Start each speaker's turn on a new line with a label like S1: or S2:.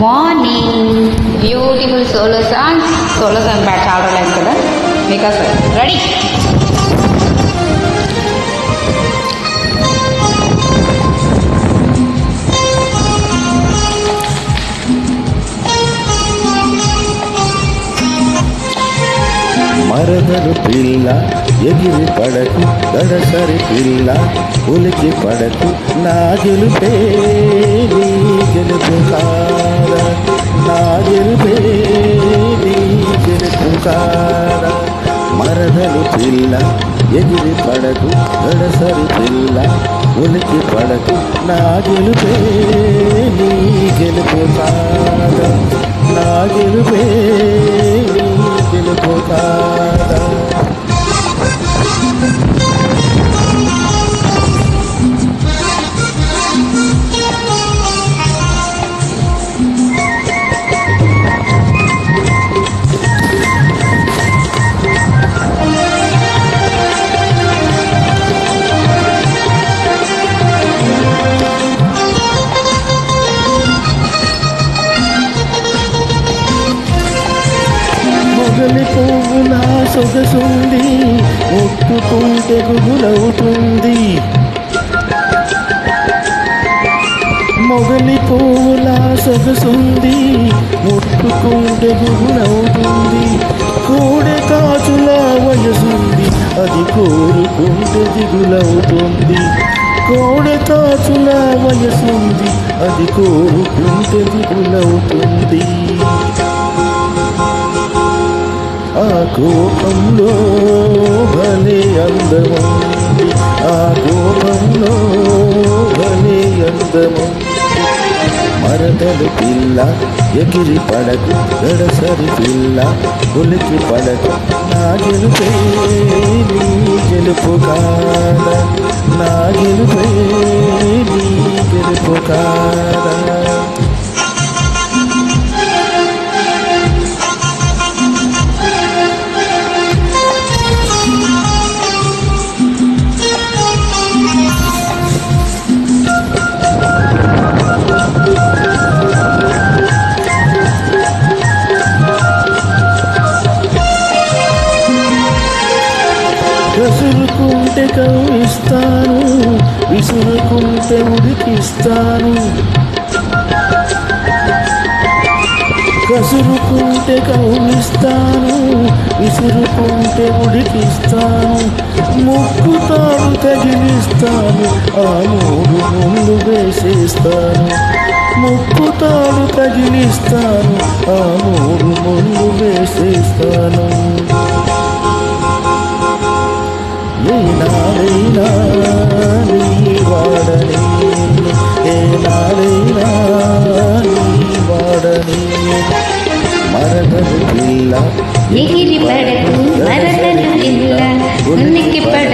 S1: morning beautiful solo song bat చాలా లేదు కదా బికాస్ రెడీ
S2: మరదలు పిల్ల ఎగిరి పడకు గడసరి పిల్ల ఉలికి పడకు నా గెలుపే నీ గెలుపు కాదా నా గెలుపే నీ గెలుపు కాదా మరదలు పిల్ల ఎగిరి పడకు గడసరి పిల్ల ఉలికి పడకు నా గెలుపే నీ గెలుపు కాదా నా గెలుపే నీ గెలుపు కాదా మొగలి పువ్వులా సొగసుంది ముట్టుకుంటే గుగులవుతుంది మొగలి పువ్వులా సొగసుంది ముట్టుకుంటే గుగులవుతుంది కోడె కాచులా వయసుంది అది కోరుకుంటే దిగులవుతుంది కోడె కాచులా వయసుంది అది కోరుకుంటే దిగులవుతుంది ఆ కోపంలో భలే అందముంది ఆ కోపంలో భలే అందముంది మరదలు పిల్ల ఎగిరి పడకు గడసరి పిల్ల ఉలికి పడకు నా గెలుపే నీ గెలుపు కాదా నా గెలుపే నీ గెలుపు కాదా కసురుకుంటే కవ్విస్తాను విసురుకుంటే ఉడికిస్తాను కసురుకుంటే కవ్విస్తాను విసురుకుంటే ఉడికిస్తాను ముక్కుతాడు తగిలిస్తాను ఆ మూడు ముందు వేసేస్తాను ముక్కుతాడు తగిలిస్తాను ఆ మూడు ముందు వేసేస్తాను ఏనాడైనా నీ వాడని ఏనాడైనా నీ వాడని మరదలు పిల్ల
S1: ఎగిరి పడకు మరదలు పిల్ల ఉనికి పడకు